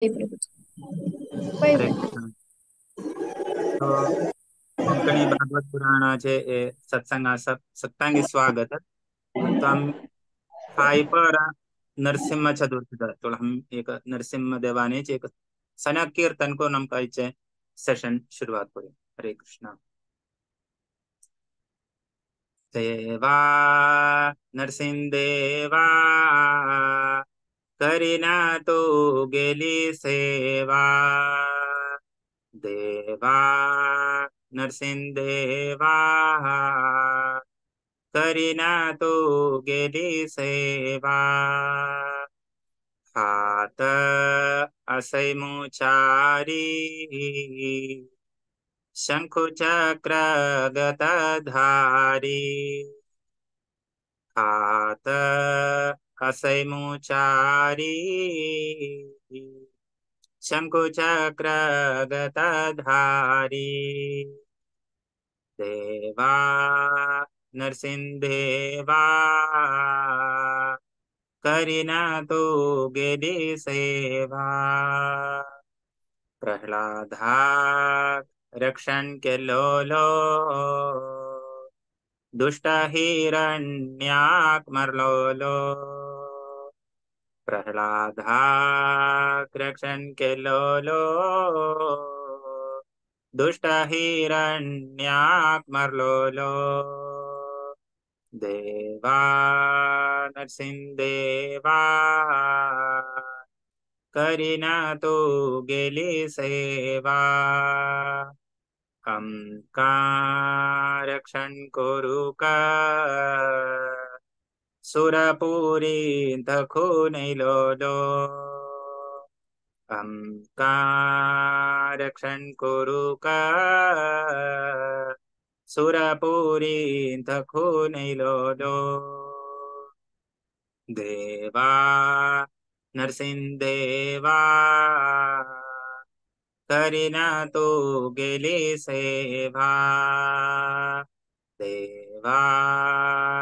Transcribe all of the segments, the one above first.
हरे कृष्ण। तो कोंकणी भागवत पुराणाचे सत्संगा सत्संगी स्वागत। तो हम हाई पर नरसिंह चतुर्थी तो हम एक नरसिंह देवाने एक सना कीर्तन को नम का सेशन शुरुआत करें। हरे कृष्ण। देवा नरसिंह देवा करीना तो गेली सेवा। देवा नरसिंह देवा करीना तो गेली सेवा। हात असैमुचारी शंखु चक्र गदाधारी। हात असैमुचारी शंखु चक्र गदाधारी। देवा नरसिंह देवा करीना तो गेली सेवा। प्रह्लादा रक्षण के लोलो दुष्ट हिरण्याक मरलोलो। प्रह्लादा रक्षण के लोलो दुष्ट हिरण्याक मरलोलो। देवा नरसिंह देवा करीना तो गेली सेवा। हम का रक्षण करू का सुरपुरी तखो नहीं लोलो। हम का रक्षण करू का सुरपुरी तखो नहीं लोलो। देवा नरसिंह देवा करीना तो गेली सेवा। देवा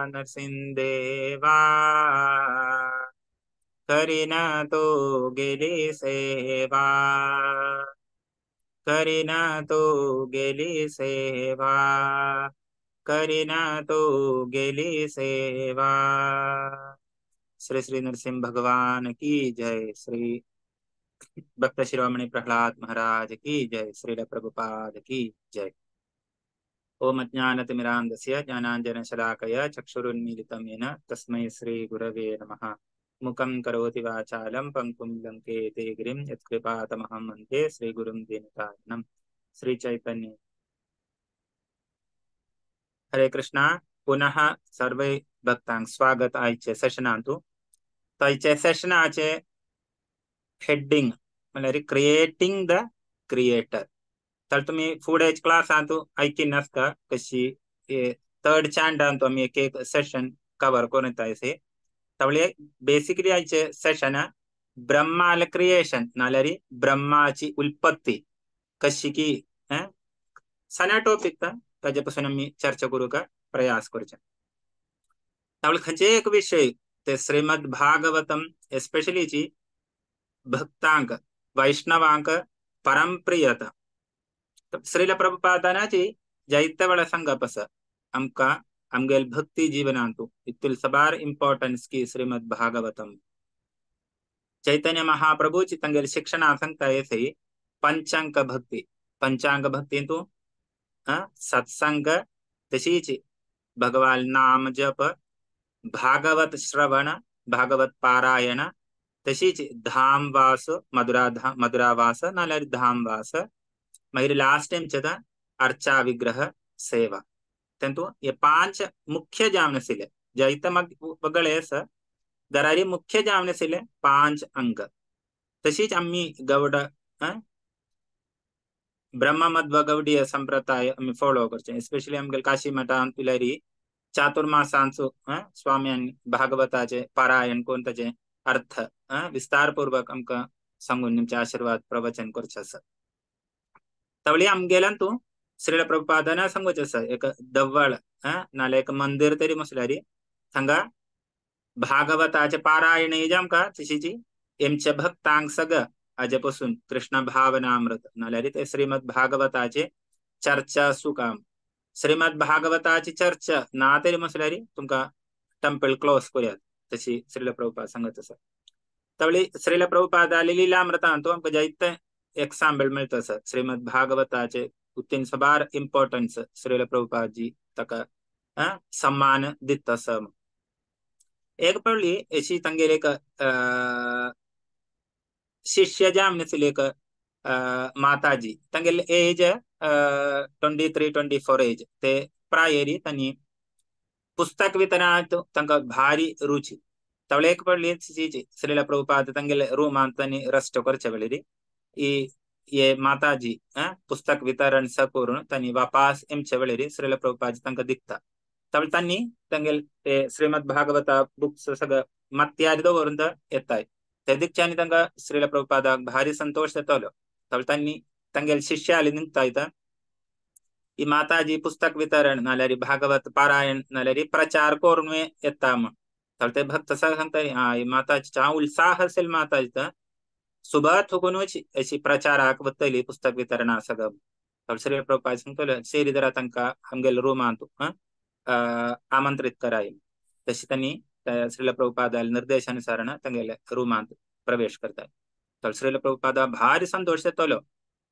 नरसिंह देवा करीना तो गेली सेवा। करीना तो गेली सेवा। करीना तो गेली सेवा। श्री श्री नरसिंह भगवान की जय। श्री भक्त शिरोमणि प्रहलाद महाराज की जय। श्रील प्रभुपाद की जय। ओम अज्ञानतिमिरान्धस्य ज्ञानाञ्जनशलाकया चक्षुरुन्मीलितं येन तस्मै श्रीगुरवे नमः। मुखं करोति वाचालं पङ्गुं लङ्केते गिरिं यत्कृपातमहं वन्दे श्रीगुरुं दीनतारिणं। श्री चैतन्य। हरे कृष्णा। पुनः सर्वे भक्तांग स्वागत आयचे सेशनांतु। तो आयचे सेशनाचे हेडिंग म्हणजे क्रिएटिंग द क्रिएटर। तर तुम्ही फुडें क्लासांतू ऐकिनास का कशी थर्ड चांडांतू आम्ही एक एक सेशन कवर करून येतायसे। तवळे बेसिकली आयचे सेशन ब्रह्माल क्रिएशन नाल्यारी ब्रह्माची उत्पत्ती कशी की सना टॉपिक का त्याच्यापासून आम्ही चर्चा करू का प्रयास करचे। तवळे खंयचे एक विषय ते श्रीमद भागवतम एस्पेशली जी भक्तांक वैष्णवांक परम प्रियता श्रील प्रभुपादानाची जैतवळ संगपस आमका आमगेल भक्ती जीवनांतू इतुल सबार इम्पॉर्टन्स की श्रीमद भागवतम। चैतन्य महाप्रभुची तंगेल शिक्षण सांगता येथे पंचांग भक्ती। पंचांग भक्ती तो सत्संग तशीच भगवान नाम जप भागवत श्रवण भागवत पारायण तशीच धामवास मधुरावास नाल्यार धामवास मागीर लास्ट टाइम चेता अर्चा विग्रह सेवा। तेंतु ये पांच मुख्य जामनसिले जैत मग वगळेस दरारी मुख्य जामनसिले पांच अंग। तशीच आम्ही गौड ब्रह्ममध्व गौडीय संप्रदाय आम्ही फॉलो करचे। स्पेशली आमगेल काशी मठान तुलारी चातुर्मासांचो स्वाम्यांनी भागवताचे पारायण कोण ताचे अर्थ विस्तारपूर्वक आमकां सांगून तुमचे आशीर्वाद प्रवचन करचे आसा। तवळी आमगेल्यान श्रील प्रभुपादान सांगूचे आसा एक दव्वळ नाल्यार एक मंदिर तरी मसल्यारी थंगा भागवताचे पारायण आमकां तशीची एमचे भक्तांक सगळं आजपासून कृष्ण भावनामृत नाल्यारी ते श्रीमद भागवताचे चर्चा सुकाम श्रीमद भागवताची चर्चा ना तरी म्हसल्यारी तुमका टंपल क्लोज करूयात तशी श्रील प्रभुपाद सांगत असत तवळी श्रील प्रभुपाद लीलामृतांतो आमका जायत एक्झाम्पल मिळतं सर श्रीमद भागवताचे उत्तीन सबार इम्पॉर्टन्स श्रील प्रभुपाद जी तका सम्मान दिता सम एक पडली अशी तंगेल एक शिष्य जामने एक माताजी तंगेल एज 23-24 एज ते प्रायरी तनी पुस्तक वितरणात तंका भारी रुचि तवळे एक पडली श्रील प्रभुपाद तंगेल रूम तनी रस्ट करचे बेळरी ये माताजी पुस्तक वितरण सकूरून तनी वापास एमचे बेळरी श्रील प्रभुपाद तंका दिखता तवळ तनी तंगेल श्रीमद भागवत बुक्स सगळं मत्यादी दवरून येताय ते दिखच्यानी तंका श्रील प्रभुपादाक भारी संतोष येतलो तवळ तनी तंगेल शिष्य आली निघता ಈ ಮಾತಾಜಿ ಪುಸ್ತಕ ವಿತರಣ ನಾಲ್ಯಾರಿ ಭಾಗವತ ಪಾರಾಯಣ ನಾಲ್ಯಾರಿ प्रचार करून येता मग तर ते भक्त सांगता ಈ माताजी चा उत्साह असेल माताजीचा सुबह थुकून अशी प्रचाराक वतली पुस्तक वितरणा सगळं तर श्री प्रभुपाद सांगतो शेरी जरा तंका हमगेल रूम आणतो आमंत्रित कराय तशी त्यांनी श्रील प्रभुपादाला निर्देशानुसार तंगेल रूमांत प्रवेश करताय तर श्रील प्रभुपादा भारी संतोष येतलो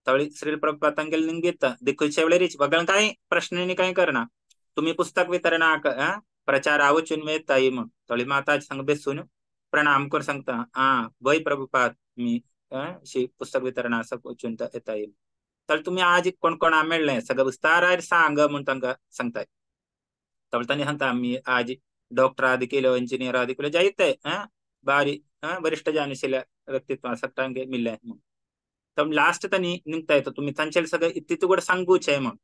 तवळी श्रील प्रभुपाद तंगेल निंगित दिक्कुचे वेळेरीच वगळ काही प्रश्न काही करना तुम्ही पुस्तक वितरणाक प्रचार आवचून वेताई मग तवळी माताजी संग बेसून प्रणाम कर सांगता वय प्रभुपाद मी पुस्तक वितरणा वचून येताई तर तुम्ही आज कोण कोण मेळले सगळं विस्तार सांग म्हणून तांका सांगताय तवळ तांणी सांगता मी आज डॉक्टर आदि केलो इंजिनियर आदि केलो जायते बारी वरिष्ठ जाणीशिल्या व्यक्तित्व सगळ्यांगे मिळले तब लास्ट तनी निघता येतो तुम्ही त्यांच्या सगळं इतकी तुगड सांगूच आहे मग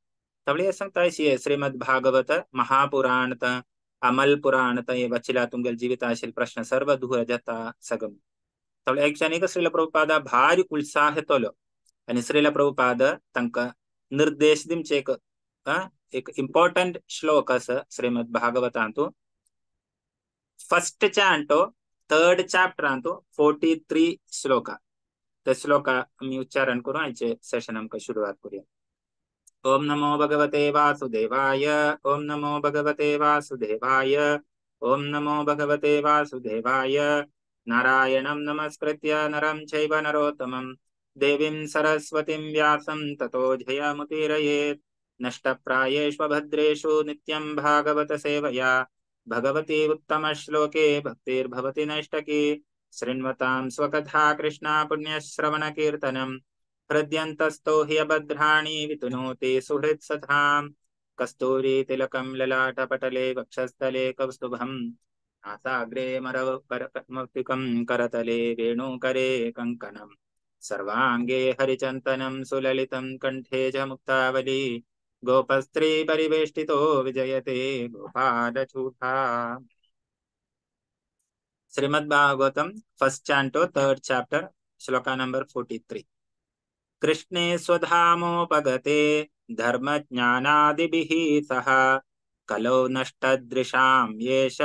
तवळे सांगता श्रीमद भागवत महापुराण अमल पुराण ये बचिला तुमगेल जीविताशील प्रश्न सर्व दूर जाता सगम तवळे एक क्षणिक श्रील प्रभुपाद भारी उत्साह येतलो आणि श्रील प्रभुपाद तंका निर्देश दिमचे एक इम्पॉर्टंट श्लोक अस Shrimad भागवतांतू first canto 3rd chapter आणतो 43 श्लोका ते श्लोका मी उच्चारण करून आयचे सेशन आमका सुरुवात करूया ओम नमो भगवते वासुदेवाय ओम नमो भगवते वासुदेवाय ओम नमो भगवते वासुदेवाय नारायणं नमस्कृत्य नरं चैव नरोत्तमं देवीं सरस्वतीं व्यासं ततो जयमुदीरयेत् नष्टप्रायेषु भद्रेषु नित्यं भागवत सेवया भगवती उत्तम श्लोके भक्तिर्भवति नैष्टकी शृण्वतां स्वकथा कृष्णा पुण्यश्रवण कीर्तनम् हृद्यन्तस्तो हि अभद्राणि वितुनोति सुहृत् सधाम् कस्तूरी तिलकं ललाटपटले वक्षस्थले कौस्तुभम् नासाग्रे मरवकरमौक्तिकं करतले वेणुकरे कङ्कणम् सर्वाङ्गे हरिचन्दनं सुललितं कण्ठे च मुक्तावली गोपस्त्री परिवेष्टितो विजयते गोपालचूटा Shrimad Bhagavatam first canto 3rd chapter shloka number 43 कृष्णे स्वधामोपगते धर्म ज्ञानादिभिः सह कलौ नष्टदृशां येष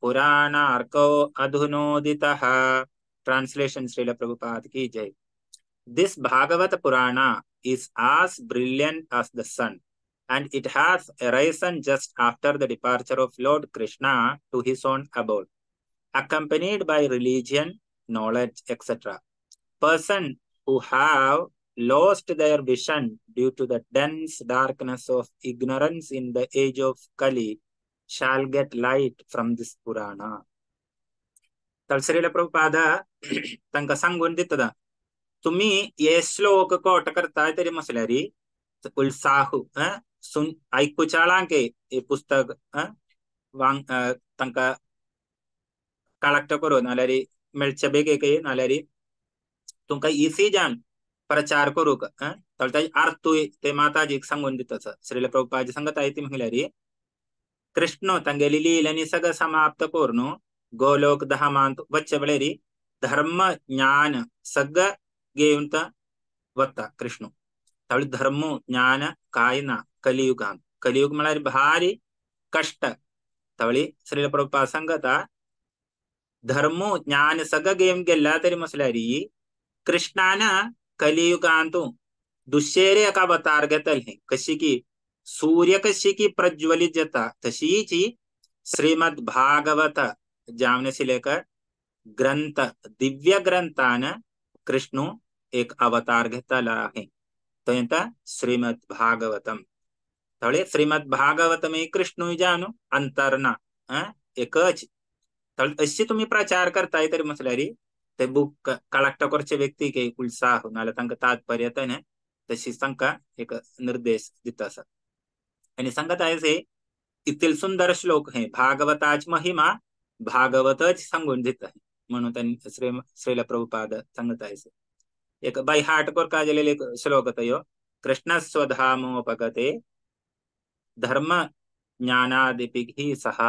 पुराणार्को अधुनोदितः ट्रांसलेशन श्रील प्रभुपाद की जय This Bhagavata Purana is as brilliant as the sun and it has arisen just after the departure of Lord Krishna to his own abode accompanied by religion, knowledge, etc. Person who have lost their vision due to the dense darkness of ignorance in the age of Kali shall get light from this Purana. तर श्रील प्रभुपाद तांका सांगून दितदा तुम्ही ये श्लोक coat करताय तरी मसल्यारी उत्साह सुन ऐकूचाळांके हे पुस्तक वांग तांका कलेक्ट करून नाल्यारी मेळचे बेगे नाल्यारी तुमका इसी जान प्रचार करूक ताचे अर्थ ते माताजीक सांगून दितच श्रील प्रभुपाद सांगत आहे ती म्हल्यारी कृष्ण तांगेली लीलांनी सगळं समाप्त करून गोलोक धामांत वच्चे बेळेरी धर्म ज्ञान सगळं घेऊन वत्ता कृष्ण तवळी धर्म ज्ञान काय ना कलियुगांत कलियुग म्हळ्यार भारी कष्ट तवळी श्रील प्रभुपाद सांगता धर्म ज्ञान सगळं घेऊन गेला तरी मसल्यारी कृष्णाना कलियुगांतु दुसरे एक अवतार घेतल है कशी की सूर्य कशी की प्रज्वलित जाता तशीची श्रीमद भागवत जामने से लेकर ग्रंथ दिव्य ग्रंथान कृष्ण एक अवतार घेतला आहे तो श्रीमद भागवतम तळे श्रीमद भागवतम कृष्ण जानु अंतरना एकच तळ अशी तुम्ही प्रचार करताय तरी म्हटल्यारी ते बुक कलेक्ट करचे व्यक्ती के उत्साह नाला तांका तात्पर्यतने तशी तांका एक निर्देश दिता आसा आणि सांगत आहे इथील सुंदर श्लोक है भागवताच महिमा भागवतच सांगून देत आहे म्हणून त्यांनी श्रील प्रभुपाद सांगत आहे एक बाय हार्ट कोर का गेलेले एक श्लोक तयो कृष्ण स्वधामोपगते धर्म ज्ञानादिपिहि सह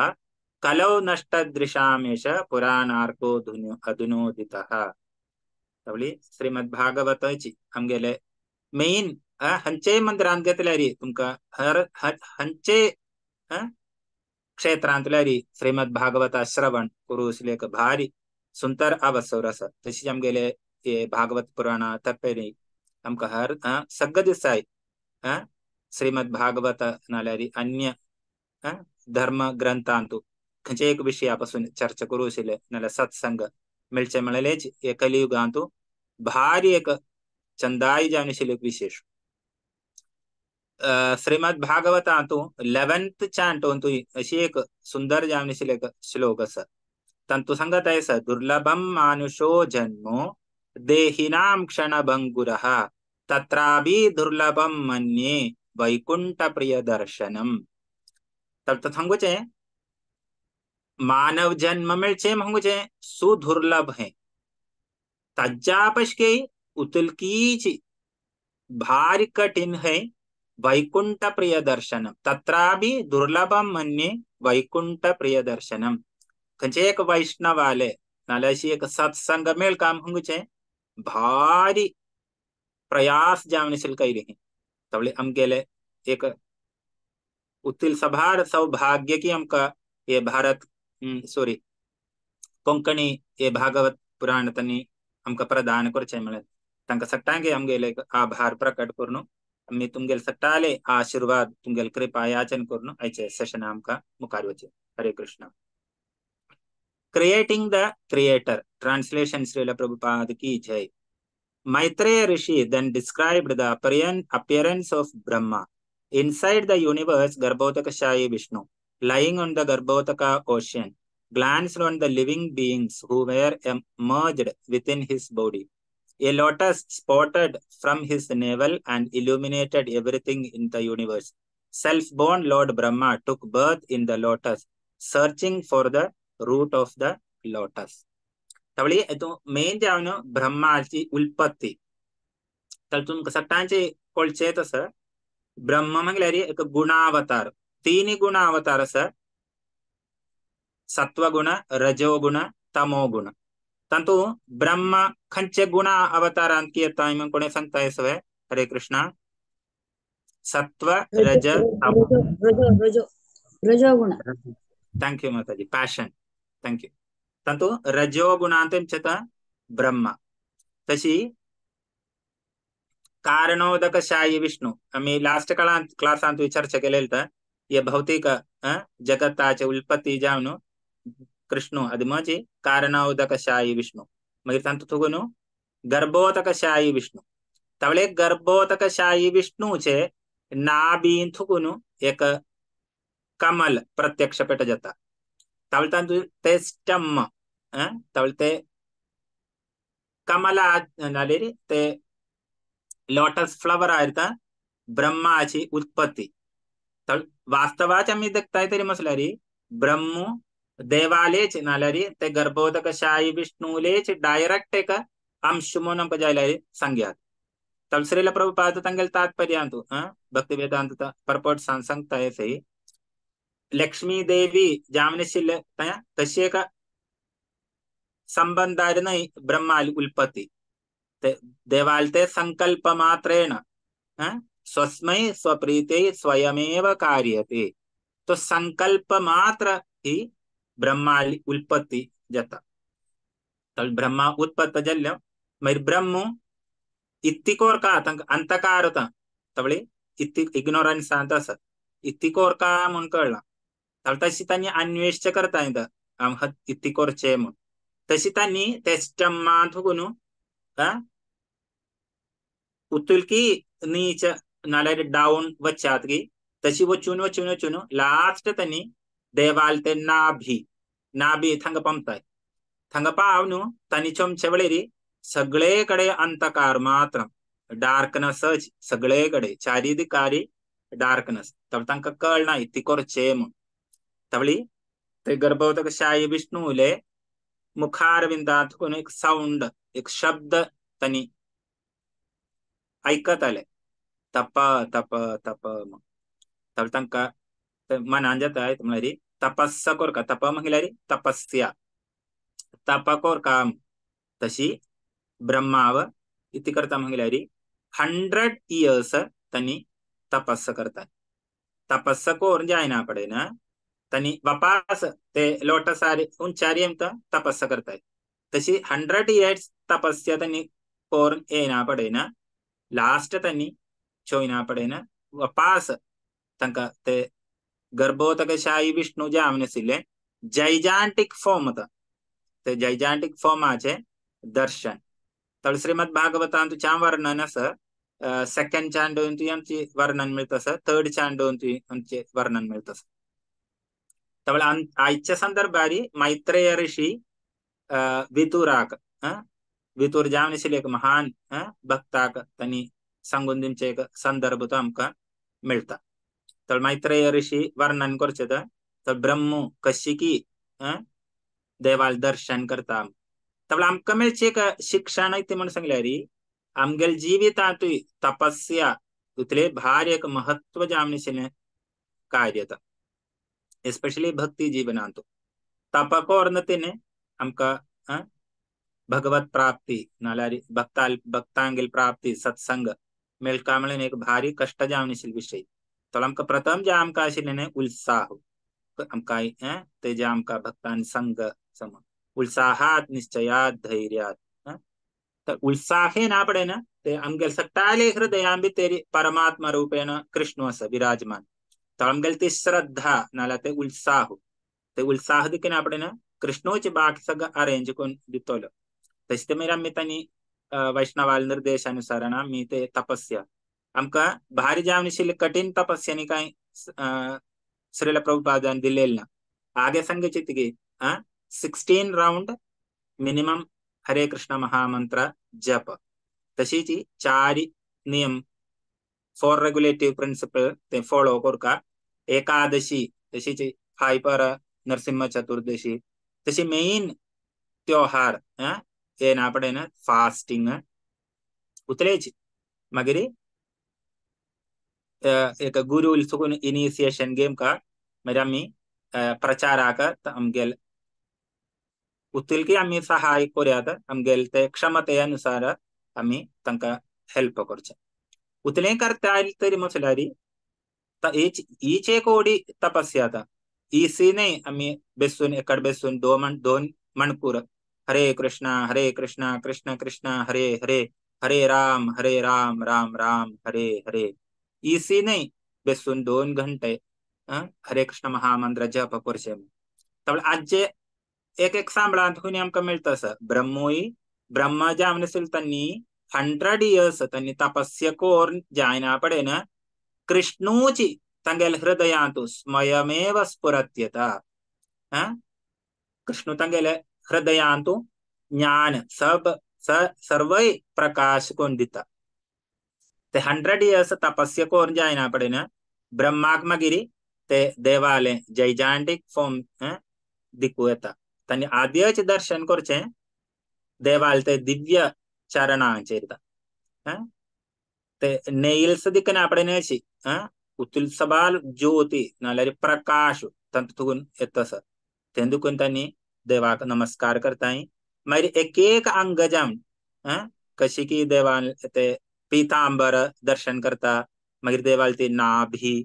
कलौ नष्टदृशामेश पुराणार्को अधुनोदितः तवली श्रीमद भागवतची आमगेले मेन हंचे मंदिरांत घेतल्यारी तुमका हर हंचे क्षेत्रांतल्यारी श्रीमद भागवता श्रवण करूसले एक भारी सुंदर अवसर आसा तशी आमगेले ये भागवत पुराण तपेरी आमका हर सगळे दिसाय श्रीमद भागवत नाल्यारी अन्य धर्म ग्रंथांतू खंयचे एक विषयापासून चर्चा करूसले नाल्या सत्संग मिळचे मिळलेच ये कलियुगांतू भारी एक चंदाई जानिशिले एक विशेष श्रीमद भागवतांतू 11th चांटोंतू अशी एक सुंदर जानिशिले एक श्लोक असा तंतु सांगत आहे दुर्लभम मानुषो जन्मो देहिनां क्षणभंगुरः तत्रापि दुर्लभम मन्ये वैकुंठ प्रिय दर्शनम तब सांगुचे मानव जन्म मिळचे म्हणगुचे सुदुर्लभ है तज्जापशके उतुलकीची भारी कठिन है वैकुंठ प्रिय दर्शनम तत्रापि दुर्लभम मन्ये वैकुंठ प्रिय दर्शनम खंचे एक वैष्णवाले नाल्याशी एक सत्संग मेल काम हंगुचे भारी प्रयास जावनिसिल कैरी तवले हम गेले एक उतिल सभार सौभाग्य की हमका ये भारत सॉरी कोंकणी ये भागवत पुराण तनी हमका प्रदान करचे मिळे तंका सट्टांगे हम गेले आभार प्रकट करून मी तुमगेल सट्टाले आशीर्वाद तुमगेल कृपा याचन करून ऐचे सेशन हमका मुखार वचे Hare Krishna creating the creator translation Srila Prabhupada की जय Maitreya Rishi then described the appearance of Brahma inside the universe. Garbhodaka Shayi Vishnu lying on the Garbhodaka ocean glanced on the living beings who were merged within his body. A lotus spotted from his navel and illuminated everything in the universe. Self-born Lord Brahma took birth in the lotus, searching for the root of the lotus. तवली तो main जावनो ब्रह्माची उत्पत्ती तर तुमका सट्टांचे कोळचे तस ब्रह्म म्हटल्यार एक गुणावतार तीन गुणावतार आसा सत्वगुण रजोगुण तमोगुण तंतु ब्रह्म खंचे गुण अवतारांत की येता मग कोणी सांगताय सवय हरे कृष्णा सत्व रज रजोगुण थैंक यू माताजी पैशन थैंक यू तंतु रजोगुणांत ब्रह्म तशी कारणोदक शाही विष्णु आम्ही लास्ट क्लासांत चर्चा केलेली ये भौतिक जगताचे उत्पत्ती जावन कृष्ण अद मजी कारणोदक शाही विष्णु मग तंतु तुगुनु गर्भोदक शाही विष्णु तवले गर्भोदक शाही विष्णुचे नाभीन थुगुनु एक कमल प्रत्यक्ष पेट जाता तवल तंतु ते स्टम तवल ते कमला नालेरी ते लोटस फ्लवर आयता ब्रह्माची उत्पत्ती तळ वास्तवाच आम्ही देखताय तरी मसल्यारी ब्रह्म देवालेच नाल्यारी ते गर्भोदक शाही विष्णुलेच डायरेक्ट एक अंश म्हणून जायलारी संज्ञात तळ श्रील प्रभुपाद तंगेल तात्पर्यांतु भक्ति वेदांत परपोट सांगताय सही लक्ष्मी देवी जामनिशिल तशी एक संबंध नाही ब्रह्माली उत्पत्ती देवालते संकल्प मात्रेण स्वस्मै स्वप्रीते स्वयमेव कार्यते तो संकल्प मात्र ही ब्रह्माली उत्पत्ती जाता तळ ब्रह्मा उत्पत्त जल्य मागीर ब्रह्म इत्तिकोर का अंतकार होता तवळी इत्ती इग्नोरन्स तस इत्तिकोर का म्हणून कळला तशी त्यांनी अन्वेष करता येतं इत्तिकोरचे म्हणून तशी त्यांनी तेस्टम्मा थुगुनु उतुलकी नीच नाले डाउन वच्चात की तशी वचून वचून वचून लास्ट त्यांनी देवाल ते नाभी थंग पंपताय थंग पावनु तनी चोमचेवळेरी सगळेकडे अंतकार मात्र डार्कनेस सगळेकडे चारिदिकारी डार्कनेस तब तंक कळना इत्तिकोरचे म्हणून तवळी ते गर्भवतक शाही विष्णुले मुखारविंदात कोण एक साऊंड एक शब्द तनी ऐकत आले तप तप तप तब तंक मनान जाता है तुम्हारी तपस्या कोर का तप महिलारी तपस्या तप कोर काम तशी ब्रह्माव इति करता महिलारी 100 इयर्स तनी तपस्या करता तपस्या कोर जायना पड़े ना तनी वापस ते लोटसारी उंचारियम तपस्या करता तशी 100 इयर्स तपस्या तनी कोर येना पड़े ना लास्ट तनी चोयना पड़े ना वापस तंका ते गर्भोतक शाही विष्णु जामने सिले जैजांटिक फॉर्म ते जैजांटिक फॉर्म आचे दर्शन तळ श्रीमद भागवतांतु चाम वर्णन सेकंड चांडोंतु आमची वर्णन मिळतं थर्ड चांडोंतु आमचे वर्णन मिळतं तवळ आजच्या संदर्भारी मैत्रेय ऋषी वितुराक वितुर जामने एक महान भक्ताक तनी संगुंदिंचे एक संदर्भ तो आमका मिळता तर मैत्रेय ऋषी वर्णन करचे तर ब्रह्म कशिकी देवाल दर्शन करता तवळ आमका मेळचे एक शिक्षण इथे म्हणून सांगल्यारी आमगेल जीवितात तपस्या उतले भारी एक महत्व जामने कार्यता एस्पेशली भक्ति जीवनांतो तपकोर्नतेने आमका भगवत प्राप्ति नालारी भक्तांगेल प्राप्ति सत्संग मेलकामळेन एक भारी कष्ट जामनिशील विषय तो आमका प्रथम जे आमका आशिल्लें उत्साह आमका ते जे आमका भक्तान संग सम उत्साहात निश्चयात धैर्यात तर उत्साहे ना पडे ना ते आमगेल सट्टाले हृदयां भितरी परमात्मा रूपेण कृष्ण अस विराजमान तो आमगेल ती श्रद्धा नाला ते उत्साह दिके ना पडे ना कृष्णोचे बाकी सगळं अरेंज करून दितोलं तशी ते मेरा मी त्यांनी वैष्णवाल निर्देशानुसार ना मी ते तपस्या आमका भारी जामनिशील कठीण तपस्यानी काय श्रील प्रभुपादान दिलेल ना आगे संगचित की 16 राउंड मिनिमम हरे कृष्ण महामंत्र जप तशीची 4 नियम 4 रेगुलेटिव प्रिंसिपल ते फॉलो करका एकादशी तशीची 5 पर नरसिंह चतुर्दशी तशी मेन त्योहार ये ना पड़े ना फास्टिंग उतरेच मगरी एक गुरु सुकुन इनिशिएशन गेम का मेरा मी प्रचाराका आमगेल उतील की आम्ही सहाय करूयात आमगेल ते क्षमतेनुसार आम्ही तांका हेल्प करचे उतले करता आयली तरी मसलारी हीच एक ओडी तपस्या आता इसी नाही आम्ही बेसून एकड बेसून दोन मणपूर हरे कृष्णा कृष्ण कृष्ण हरे हरे हरे राम राम राम हरे हरे इसी नाही बेसून 2 घंटे हरे कृष्ण महामंत्र जप करचे तब आज एक सांभळांत हुनी आमका मिळतं ब्रह्मोई ब्रह्म जामनसिल तन्नी 100 इयर्स तन्नी तपस्या कोर जायना पडे ना कृष्णोची तंगेल हृदयांतु स्वयमेव स्फुरत्यता कृष्ण तंगेल हृदयांतु ज्ञान सर्व प्रकाश कोण दिता ते 100 इयर्स तपस्या कोर जायना पडे ना ब्रह्माक मगिरी ते देवाले जैजांटिक फॉर्म दिकू येता तनी आद्यच दर्शन करचे देवाल ते दिव्य चरणांचेरता ते नेल्स दिकना पडे उतुल सबाल ज्योति नालारी प्रकाश तंत तुगुन येतस तेंदुकुन तनी देवाक नमस्कार करताई मारी एक अंगजम कशी की देवाल ते पीतांबर दर्शन करता मगिर देवाल ते नाभी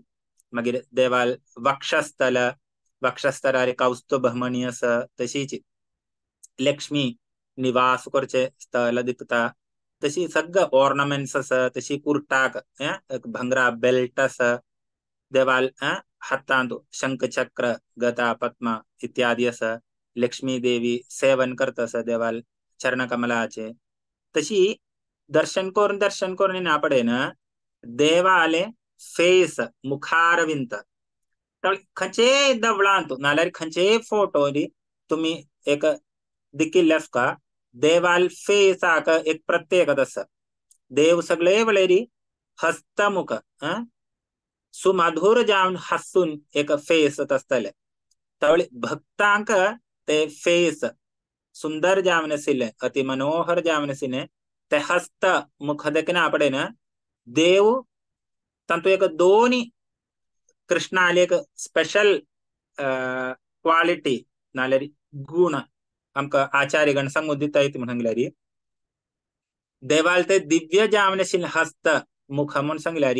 मगिर देवाल वक्षस्थल कौस्तुभ मणि तशीच लक्ष्मी निवास करचे स्थळ दिखता तशी सगळं ऑर्नामेंट्स असं तशी कुर्टाक एक भंगरा बेल्ट असं देवाल हातांत शंखचक्र गदा पद्म इत्यादी असं लक्ष्मी देवी सेवन करत असं देवाल चरणकमलाचे तशी दर्शन करून ना पडे ना देवाले फेस मुखारविंत खंचे दवळांत नाल्यार खंचे फोटो तुम्ही एक दिकिल्ल्यास का देवाल फेसाक एक प्रत्येक आसा देव सगळे वेळेरी हस्तमुख सुमधुर जावन हसून एक फेस आसतले तवळे भक्तांक ते फेस सुंदर जावन आशिल्ले अति मनोहर जावन आशिल्ले ते हस्त मुख देखना पडेन देव तांतू एक दोन्ही कृष्णाले एक स्पेशल क्वालिटी नाल्यार गुण आमकां आचार्यगण सांगून दिता म्हणल्यार देवाल ते दिव्य जावन आशिल्ले हस्त मुख म्हूण सांगल्यार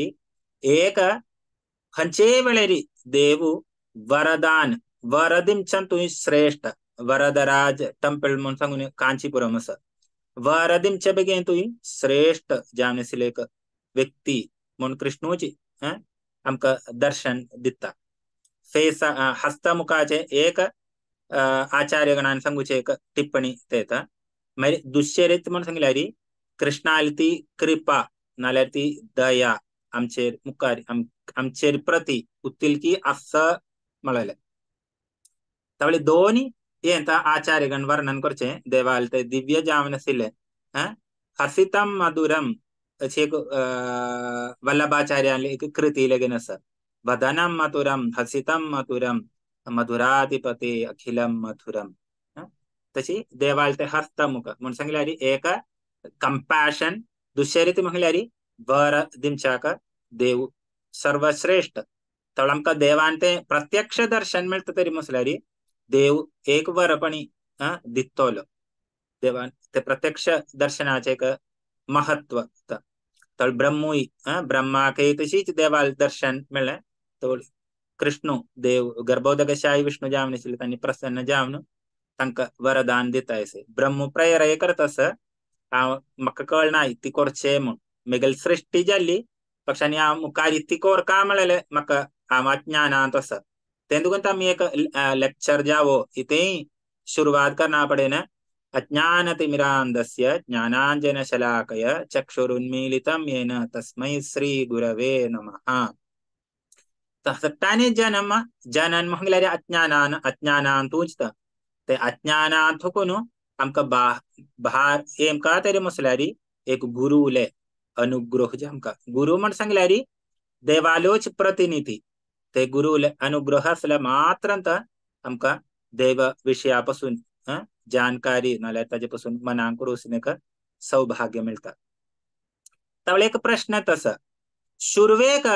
एक खंचे वेळेरी देव वरदान वरदिमच्यान तुवें श्रेष्ठ वरदराज टेंपल म्हूण सांगून कांचीपुरम आसा वरदिमचे बेगीन तुवें श्रेष्ठ जावन आशिल्ले एक व्यक्ती म्हूण कृष्णूची आमकां दर्शन दिता फेस हस्तमुखाचे एक आचार्यगणान सांगूचे एक टिप्पणी तेता मागीर दुसरे रीत म्हूण सांगल्यार कृष्णाली ती कृपा नाल्यार ती दया आमचेर मुखार आमचेर प्रती उतिल्की असं म्हळें तवळे दोन्ही येता आचार्यगण वर्णन करचे देवाल ते दिव्य जावन आशिल्ले हसितम मधुरम अशी एक वल्लभाचार्यान एक कृती लेगीन आसा वदनम मधुरम हसितम मधुरम मधुराधिपते अखिलम मधुरम तशी देवाल ते हस्तमुख म्हूण सांगल्यार एक कंपॅशन दुसरे रीती म्हळ्यार वर दिमच्याक देव सर्वश्रेष्ठ तळ आमकां देवान ते प्रत्यक्ष दर्शन मेळटा तरी म्हटल्यार देव एक वरपणी दितलो देवान ते प्रत्यक्ष दर्शनाचे एक महत्व तळ ब्रह्मूय ब्रह्माकय तशीच देवाल दर्शन मेळ्ळें तो कृष्ण देव गर्भोदकशाही विष्णू जावन आशिल्ले तांणी प्रसन्न जावन तांकां वरदान दितायसे ब्रह्म प्रेयर करत आसा म्हाका कळना ती करचे म्हूण मेगेल सृश्टी जाल्ली पक्षांनी हांव मुखार ती कोर का म्हळें म्हाका हांव अज्ञानांत आसा तेंदुकून आमी एक लेक्चर जावो इथेय शुरुआत करना पडेन अज्ञानतिमिरान्धस्य ज्ञानाञ्जनशलाकय चक्षुरुन्मीलितं येन तस्मै श्री गुरवे नमः जनन म्हळ्यार अज्ञानांतूच ते अज्ञानांतून आमकां भार एमका तरी म्हटल्यार एक गुरु उले अनुग्रह जे आमकां गुरु म्हण सांगल्यार देवालोच प्रतिनिधी ते गुरु उले अनुग्रह आसल्या मात्रांत आमकां देव विशया पासून जानकारी नाल्यार ताजे पासून मनांक रोसन एक सौभाग्य मेळटा तावळे एक प्रश्न तसा शुर्वेक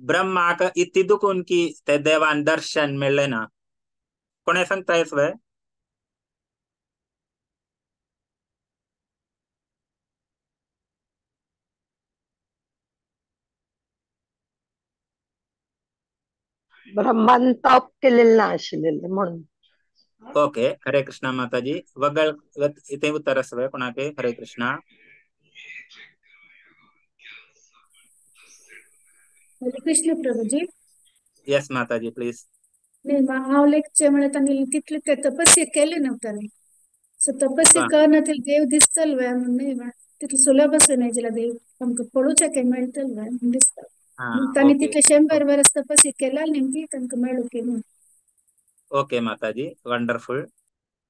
ब्रह्माक इति दुखून की ते देवान दर्शन मेळ्ळें ना कोणे सांगता येसवे ब्रह्मान तप केलेलं नाशिल्लें म्हणून ओके हरे कृष्णा माताजी वगळ इथे उत्तर असवे कोणाके हरे कृष्णा हरे कृष्ण प्रभुजी यस माताजी प्लीज हांव लेक्चर म्हळ्यार तांणी तितले ते तपस्या केले नव्हताले सो तपस्या करना ते देव दिसतल वय म्हणून तितले सुलभ असं नाही जिला देव आमकां पळोवचें मेळटल वय म्हणून दिसता तांणी तितले 100 वर्स तपस्या केला नेमकी तांकां मेळ्ळो की म्हणून ओके माताजी वंडरफुल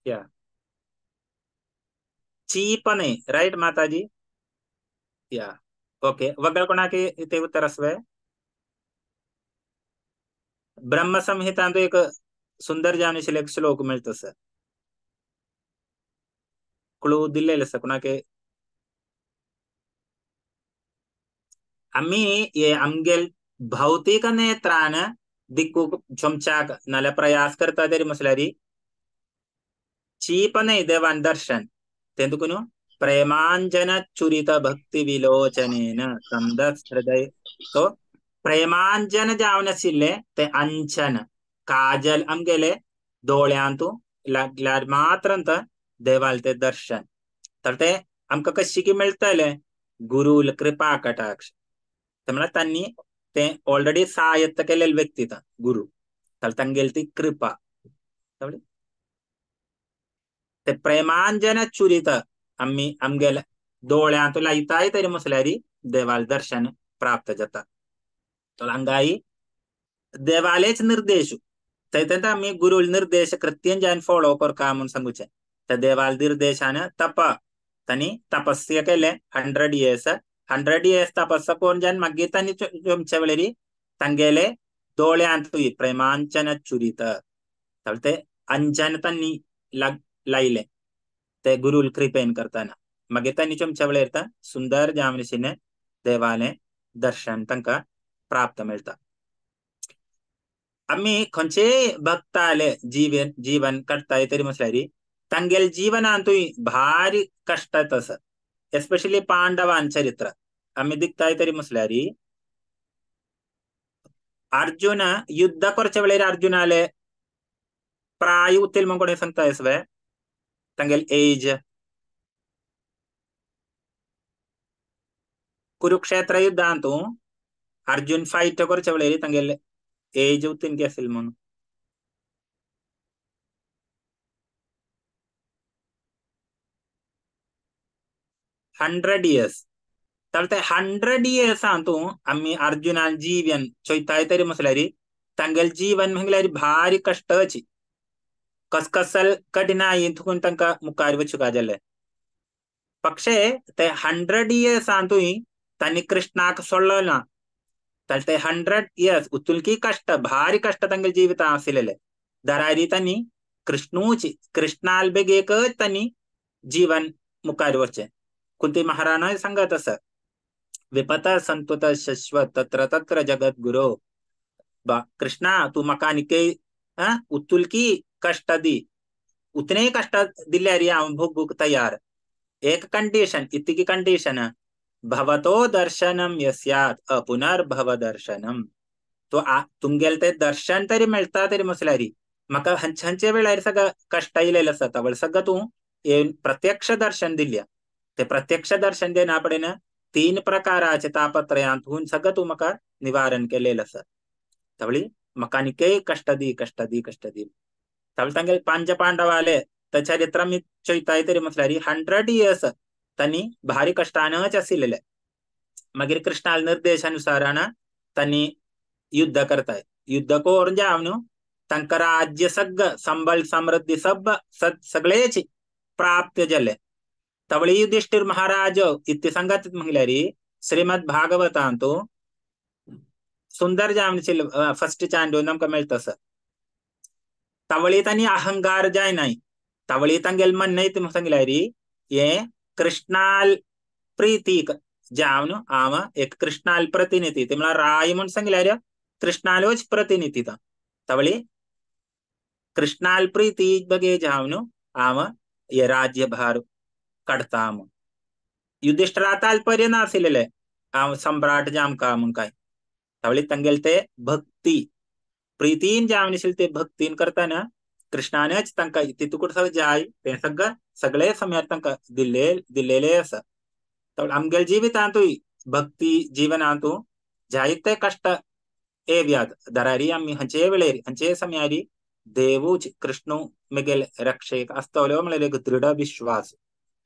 या चीपने राइट माताजी या ओके वगळ कोणाके इथे उत्तर असवे ब्रह्म संहितांत एक सुंदर जावन आशिल्लो एक श्लोक मेळटा सर क्लू दिल्लेले आसा कोणाके आम्ही ये आमगेल भौतिक नेत्रान दिक्कूक चमचाक नाल्यार प्रयास करता तरी म्हटल्यार चीपने देवान दर्शन तेंदुकून प्रेमांजन चुरित भक्ति विलोचनेन संदस हृदय तो प्रेमांजन जावन आशिल्ले ते अंचन काजल आमगेले दोळ्यांतू लागल्यार मात्रांत देवाल ते दर्शन तर ते आमकां कशी की मेळटले गुरुल कृपा कटाक्ष. ते म्हळ्यार त्यांनी ते ऑलरेडी सहाय्यत केलेले व्यक्ती गुरु, तर तांगेली ती कृपा. ते प्रेमांजन चुरीत आम्ही आमगेल दोळ्यांत लायताय तरी म्हसल्यार देवाल दर्शन प्राप्त जाता. तर हंगाई देवालेच निर्देश थंय आम्ही गुरुल निर्देश कृत्यंजन फॉलो करका म्हणून सांगूचे. त्या देवाल निर्देशान तप तांणी तपस्या केले 100 years. 100 years तपस्या करून जान मागीर तांणी जमचे वेळेर तांगेले दोळ्यांत प्रेमांचन चुरीत. तर ते अंजन तांणी लायले ते गुरुल कृपेन करताना. मागीर तांणी जमच्या वेळेर सुंदर जावनशीने देवाले दर्शन तांकां प्राप्त मेळटा. आम्ही खंयचे भक्ताले जीवन काडटाय तरी म्हटल्यार तांगेल जिवनांतूय भारी कश्ट येता. एस्पेशली पांडवान चरित्र आम्ही दिखताय तरी म्हटल्यार अर्जुन युद्ध करच्या वेळेर अर्जुनाले प्राय उतील म्हणून कोणी सांगताय सवय तांगेल एज. कुरुक्षेत्र युद्धांतू अर्जुन फाईट करच्या वेळेर तांगेल एज उतीन की असेल म्हणून 100 years. तर ते 100 years आम्ही अर्जुनान जीवन चोयताय तरी म्हटल्यार तांगेल जीवन म्हणल्यार भारी कष्टाची कसकसल कठिनाई थुकून तांकां मुखार वचूका जालें. पक्षे ते 100 years तांणी कृष्णाक सोडलो ना. तर ते 100 years उतुलकी कष्ट भारी कष्ट तांगेल जिवितां आशिल्ले. दरारी तांणी कृष्णाल बेगेकच तांणी जीवन मुखार वचचें. कुंती महाराज सांगत असं विपत संतुत शश्वत तत्र तत्र जगत गुरो. कृष्णा तू म्हाका आनिकय उतुलकी कष्ट दी, उतने कष्ट दिल्यार हांव भोगूंक तयार. एक कंडिशन, इतकी कंडिशन भवतो दर्शनम यस्यात अपुनर्भव दर्शनम. तो तुमगेल ते दर्शन तरी मेळटा तरी म्हटल्यार म्हाका हंचे वेळार सगळं कष्ट येयलेले आसा सगळं तू प्रत्यक्ष दर्शन दिल्या. ते प्रत्यक्ष दर्शन देना पडेन 3 प्रकाराचे तापत्रयांतून सगळं तू म्हाका निवारण केलेलं आसा. तवळी म्हाका आनिकय कष्ट दी कष्ट दी कष्ट दी. तवळी तांगेल 5 पांडवाले ते चरित्र मी चोयताय तरी म्हटल्यार 100 years तांणी भारी कष्टानच आशिल्ले. मागीर कृष्णाल निर्देशानुसारान तांणी युद्ध करताय. युद्ध करून जावन तांकां राज्य सगळं संबळ समृद्धी सगळेच प्राप्त जाले. तवळी युधिष्ठिर महाराज इतके सांगत म्हटल्यार श्रीमद भागवतांत सुंदर जावन फर्स्ट चांडून आमकां मेळटा. तवळी तांणी अहंकार जायनाय. तवळी तांगेल म्हणणं इतलें सांगल्यार हे कृष्णाल प्रीतीक जावन हांव एक कृष्णाल प्रतिनिधी. ते म्हळ्यार राय म्हणून सांगल्यार कृष्णालोच प्रतिनिधी. तवळी कृष्णाल प्रीती बगे जावन हांव हे राज्यभार काडता. युधिष्ठिरा तात्पर्य नाशिल्लें हांव सम्राट जामका म्हूण काय. तवळी तांगेल ते भक्ती प्रीतीन जावन आशिल्ले ते भक्तीन करताना कृष्णानेच तांकां तितूकूच जाय ते सगळे समयार तांकां दिल्लेले आसा. आमगेल जिवितांतूय भक्ती जीवनांतू जायते कष्ट येव्यात. दरारी आम्ही हंचे वेळेर हंचे समयार देवूच कृष्ण मेगेल रक्षक आसतलो म्हळ्यार एक दृढ विश्वास.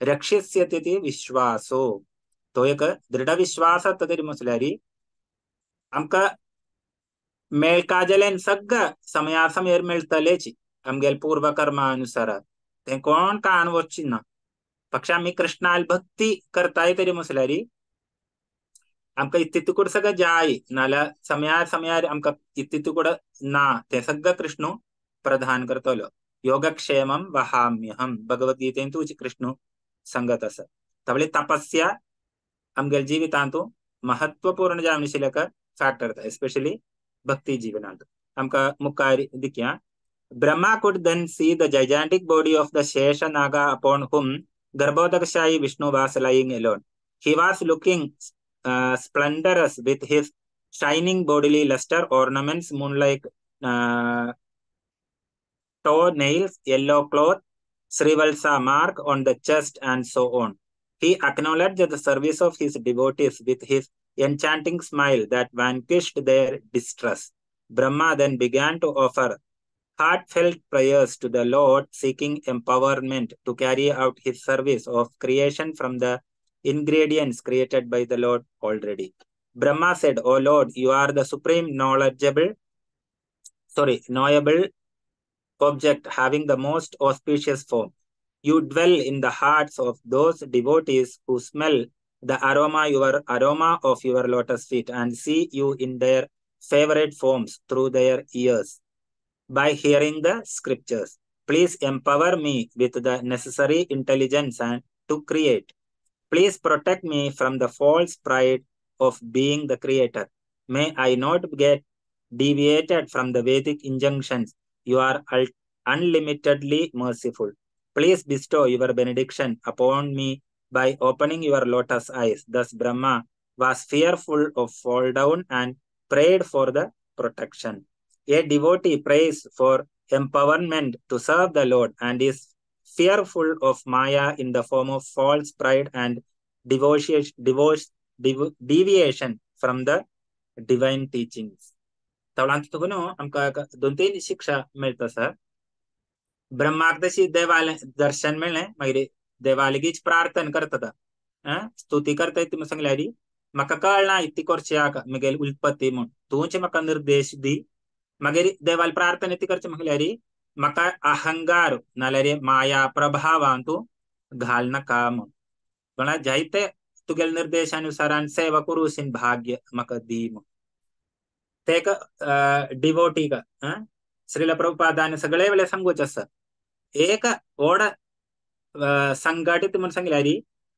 रक्षिष्यति ते विश्वासो. तो एक दृढ विश्वास आसता तरी म्हटल्यार आमकां मेळका जाल्यार सगळं समया समयार मेळटलेच आमगेल पूर्व कर्मानुसार. ते कोण काण वचची ना. पक्ष आम्ही कृष्णाल भक्ती करताय तरी म्हटल्यार आमकां इतूकूड सगळं जाय नाल्यार समयार आमकां इतूकूड ना. ते सगळं कृष्ण प्रदान करतलो. योगक्षेमम वहाम्यहम भगवद्गीतेंतूच कृष्ण सांगत आसा. तवळी तपस्या आमगेल जिवितांतू महत्वपूर्ण जावन आशिल्लें फॅक्टर एस्पेशली भक्ती जीवनांत. आमकां मुखार दिकया Brahma could then see the gigantic body of the Sheshanaga upon whom Garbhodakashayi Vishnu was lying alone. He was looking splendorous with his shining bodily luster, ornaments, moonlike toe nails, yellow cloth, Srivalsa mark on the chest, and so on. He acknowledged the service of his devotees with his enchanting smile that vanquished their distress. Brahma then began to offer heartfelt prayers to the Lord, seeking empowerment to carry out his service of creation from the ingredients created by the Lord already. Brahma said, "O Lord, you are the supreme knowable object having the most auspicious form. You dwell in the hearts of those devotees who smell the aroma of your lotus feet and see you in their favorite forms through their ears by hearing the scriptures. Please empower me with the necessary intelligence and to create. Please protect me from the false pride of being the creator. May I not get deviated from the Vedic injunctions. You are unlimitedly merciful. Please bestow your benediction upon me by opening your lotus eyes." Thus Brahma was fearful of fall down and prayed for the protection. A devotee prays for empowerment to serve the Lord and is fearful of Maya in the form of false pride and deviation from the divine teachings. तवळांतून आमकां 2-3 शिक्षा मेळटा sir. ब्रह्माक तशी देवाल दर्शन मेळ्ळें, मागीर देवा लेगीच प्रार्थना करता, स्तुती करता ती सांगल्यार म्हाका कळना इतली करच्याक म्हगेली उत्पत्ती म्हूण, तूंच म्हाका निर्देश दी. मागीर देवाल प्रार्थना ती करचें म्हटल्यार म्हाका अहंकार नाल्यार माया प्रभावान तूं घाल नाका म्हूण. म्हळ्यार जायते तुगेल्या निर्देशानुसारान सेवा करूशीन भाग्य म्हाका दी म्हूण. ते एक डिवोटीक श्रील प्रभुपादान सगळे वेळे सांगूच आसा. एक व्हड संघटीत म्हूण सांगल्यार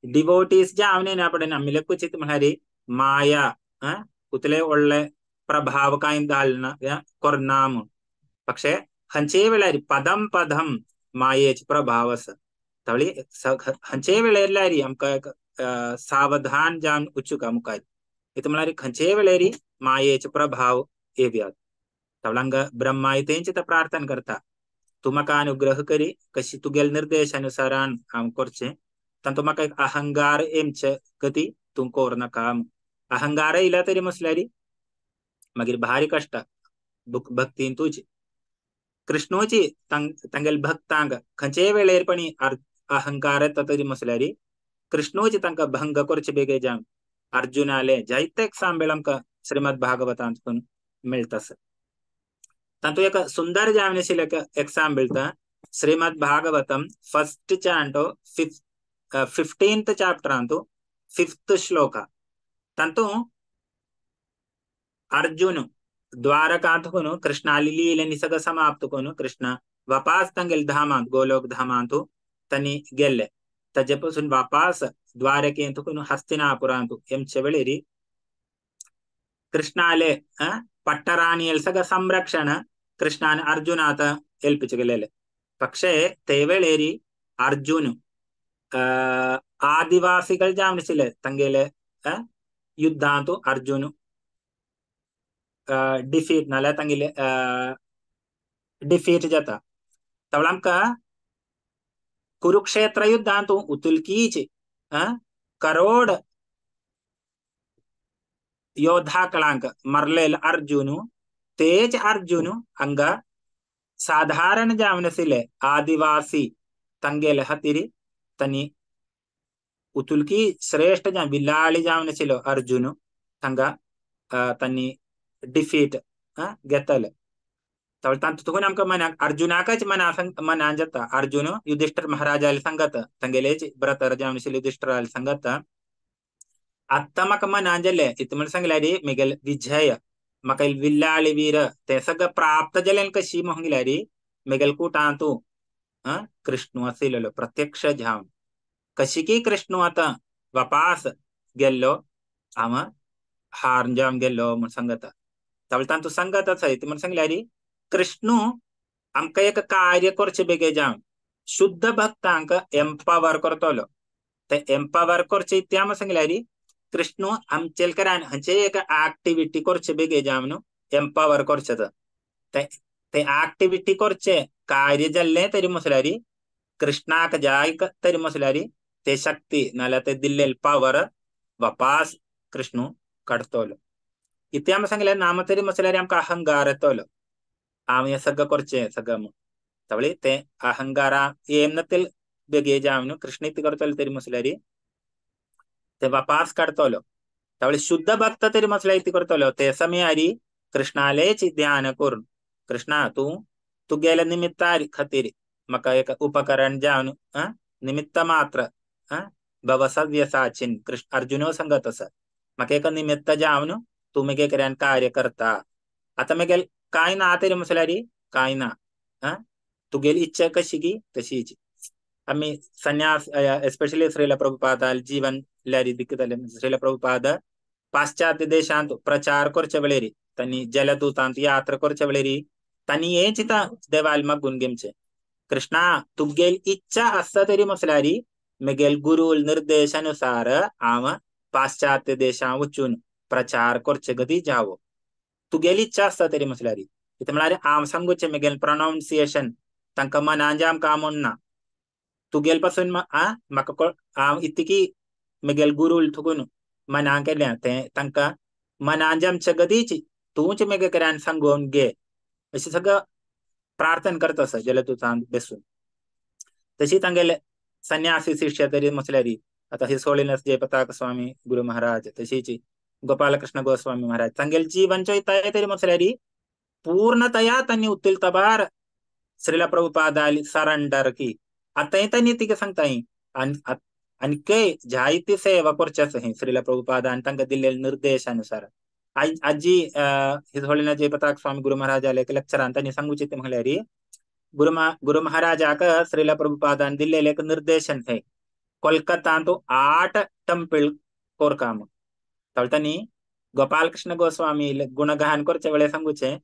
डिवोटीज जे आवने आपण आमले कुचित म्हळ्यार माया उतले व्हडले प्रभाव कांय घालना करना म्हूण. പക്ഷേ हंचे वेळार पदम पदम मायेचे प्रभाव आसा. तवळी हंचे वेळार आमकां सावधान जावन उचुका मुखार. इतले म्हळ्यार खंयचे वेळार मायेचे प्रभाव येव्यात. तवळांक ब्रह्मा तेंची प्रार्थना करता, तूं म्हाका अनुग्रह करी, कशी तुगेल्या निर्देशानुसारान हांव करचें. तातूंत म्हाका एक अहंकार येवचे गती तूं कोर नाका. अहंकार येयला तरी म्हसल्यार मागीर भारी कश्ट भक्तीन तुजी. कृष्णोची तांगेल्या भक्तांक खंयचे वेळार पण अहंकार येता तरी म्हसल्यार कृष्णोची तांकां भंग करचे बेगे जावन अर्जुनाले जायते सांबेळ आमकां श्रीमद भागवतांतून मेळटा. तातूंत एक सुंदर जावन आशिल्लें एक सांबेळता Shrimad Bhagavatam first canto 15th चॅप्टरांतू 5th श्लोका. तातूंत अर्जुन द्वारकांतून कृष्णाली लीलेनी सगळं समाप्त करून कृष्ण वापास तांगेल धामांत गोलोक धामांतू तांणी गेल्ले. ताजे पासून वापास द्वारकेंतून हस्तिनापुरांतू येमचे वेळेर कृष्णाले पट्टराणील सगळं संरक्षण कृष्णान अर्जुनात हेल्पिचे गेलेले. പക്ഷേ ते वेळेर अर्जुन आदिवासिകൾ जावनशिल्ले तांगेले युद्धांतू अर्जुन डिफीट नाल्यार तांगेले डिफीट जाता. तवळ आमकां कुरुक्षेत्र युद्धांतू उतुलकीच करोड योद्धाकळांक मरलेल अर्जुन तेच अर्जुन हांगा साधारण जावन आशिल्ले आदिवासी तांगेले खातीर तांणी उतुलकी श्रेष्ठ जावन विलाळी जावन आशिल्लो अर्जुन हांगा तांणी डिफीट घेतले. तातूंत आमकां मनाक अर्जुनाकच मनान जाता. अर्जुन युधिष्ठिर महाराजाले सांगत तांगेलेच ब्रतर जावन आशिल्ले युधिष्ठिराले सांगत आत्ता म्हाका मनान जालें इतले म्हण सांगल्यार म्हगेल विजय म्हाका विल्लाळी वीर ते सगळं प्राप्त जालें कशी म्हगल्यार म्हगेल कुटांतू कृष्ण आशिल्लो प्रत्यक्ष जावन कशी की कृष्ण आतां वापास गेल्लो हांव हार जावन गेल्लो म्हण सांगता. तातूंत सांगत आसा इतले म्हण सांगल्यार कृष्ण आमकां एक कार्य करचे बेगे जावन शुद्ध भक्तांक एम्पावर करतलो. ते एम्पावर करचे त्या म्हण सांगल्यार कृष्ण आमचे करान हांचे एक एक्टिविटी करचे बेगे जावन एम्पावर करचे. ते एक्टिविटी करचे कार्य जाल्ले तरी म्हसल्यार कृष्णाक जाय तरी मसल्यारी ते शक्ती नाल्या ते दिल्लेल पावर वापास कृष्ण काढतलो. इथे आम्ही सांगितलं नाम तरी मसल्यारी आमका अहंगार येतलो. आम्ही हे सगळं करचे सगळं मग तवळी ते अहंगारा येमनतील बेगे जामनु कृष्ण इथे करतलो तरी मसल्यारी ते वापास काढतलो. त्यावेळी शुद्ध भक्त तरी मसल्या इथे करतलो ते समयारी कृष्णालेच ध्यान करून कृष्णा तू गेल्या निमित्तारी खातीर मका एक उपकरण जावन निमित्त मात्र भवसव्यसाचिन कृष्ण अर्जुनो सांगत असं मग एक निमित्त जावन तू मग कार्य करता. आता मग काय ना तरी मसल्यारी काय ना तू गेली इच्छा कशी की तशीच आम्ही संन्यास एस्पेशली श्रील प्रभुपाद जीवन ल्यारी दिक्कतले श्रील प्रभुपाद पाश्चात्य देशांत प्रचार करचे वेळेरी त्यांनी जलदूतांत यात्रा करचे वेळेरी त्यांनी हे चिता देवाल मग्गून गेमचे कृष्णा तुगेल इच्छा असता तरी मसल्यारी मगेल गुरु निर्देशानुसार आम पाश्चात्य देशा वचून प्रचार करचे गदी जावो. तुगेली इच्छा असता तरी मसल्यारी इथे म्हणाले आम सांगूचे मगेल प्रोनाउन्सिएशन तांका मनांजाम कामोन ना तुगेल पासून म्हाका इतकी मगेल गुरुल ठुकून मनां केल्या ते तांका मनांजामच्या गदीची तूच मेगे करान सांगून घे अशी सगळं प्रार्थना करत असं जलदूतांत बसून. तशी तांगेले संन्यासी शिष्य तरी मसल्यारी आता हिज होलीनेस जयपताक स्वामी गुरु महाराज तशीची गोपालकृष्ण गोस्वामी महाराज तांगेल जीवनच्या इताय तरी मसल्यारी पूर्णतया त्यांनी उत्तील तबार श्रीला प्रभुपादाली सरेंडर की आता त्यांनी तिके सांगताय आणि के जायती सेवा करच्याच हे श्रीला प्रभुपादान तांका दिलेल्या निर्देशानुसार आजी हिज होलीनेस जयपताक स्वामी गुरु महाराज एक लेक्चरान त्यांनी सांगूचे ते म्हळ्यारी गुरु महाराजाक श्रीला प्रभुपादान दिलेले एक निर्देशन है कोलकाता तो 8 टेम्पल कोरकाम तवळतानी गोपालकृष्ण गोस्वामी गुणगान करच्या वेळे सांगूचे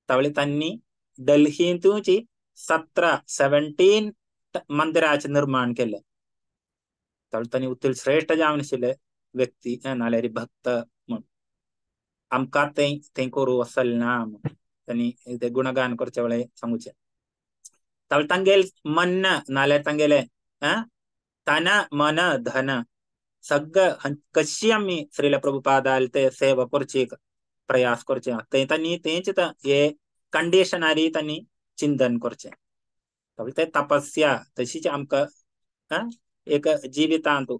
तवळी त्यांनी दिल्लीतूची 17 मंदिराचे निर्माण केले. तवळतानी उत्तील श्रेष्ठ जावनशिले व्यक्ती नाल्यारी भक्त म्हणून आमका ते करू असल ना त्यांनी ते गुणगान करच्या वेळे सांगूचे तवळ तांगेल मन नाल्यार तांगेले तन मन धन सगळं कशी आम्ही श्रीला प्रभुपादाल ते सेवा करची प्रयास करचे ते त्यांनी तेच हे कंडिशनरी त्यांनी चिंतन करचे ते तपस्या तशीच आमका एक जीवितांतू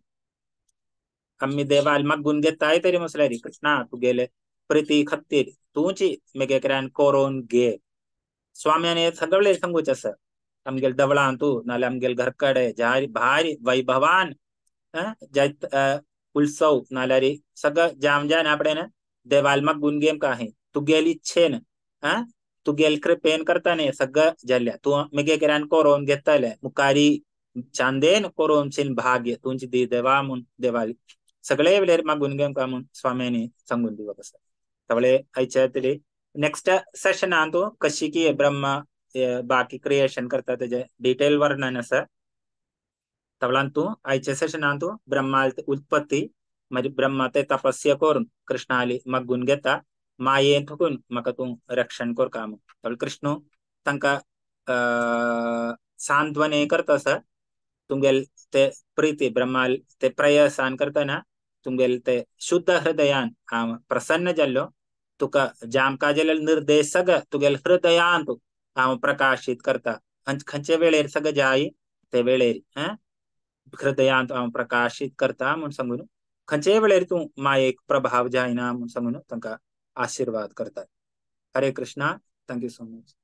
आम्ही देवाल मग्गून घेताय तरी मसल्यारी कृष्णा तू गेले प्रीती खातीर तूची मेगे करान कोरोन घे स्वाम्याने सगळे सांगूच असं आमगेल दवळांतू नाल्या आमगेल घरकडे जारी भारी वैभवान जैत उत्सव नाल्यारी सगळं जाम आपडे देवाल मग्गून गेम का आहे तुगेल इच्छेन तुगेल कृपेन करताने सगळं झाल्या तू मेगे करान कोरोन घेतले मुकारी चांदेन कोरोन चिन भाग्य तुमची दी देवा म्हणून देवाली सगळे वेळेर मागून गेम का म्हणून स्वाम्याने सांगून दिवं कसं तवळे आयच्या तरी नेक्स्ट सेशन आणतो कशी की ब्रह्मा बाकी क्रिएशन करता त्याचे डिटेल वर्णन असं तवळांतू आयच्या सेशन आणतो ब्रह्माल उत्पत्ती म्हणजे ब्रह्मा ते तपस्या करून कृष्णाली मग्गून घेता माये थुकून मका तू रक्षण कर काम तवळ कृष्ण तांका सांत्वने करतस तुमगेल ते प्रीती ब्रह्माल ते प्रयासान करताना तुमगेल ते शुद्ध हृदयान प्रसन्न जाल्लो तुका जामका जालेल निर्देश सगळं तुगेल हृदयांत प्रकाशित करता खंचे वेळेर सगळं जाई ते वेळेर हृदयांत प्रकाशित करता म्हणून सांगून खंचे वेळेर तू मायेक प्रभाव जायना म्हणून सांगून तांका आशीर्वाद करता. Hare Krishna. Thank you so much.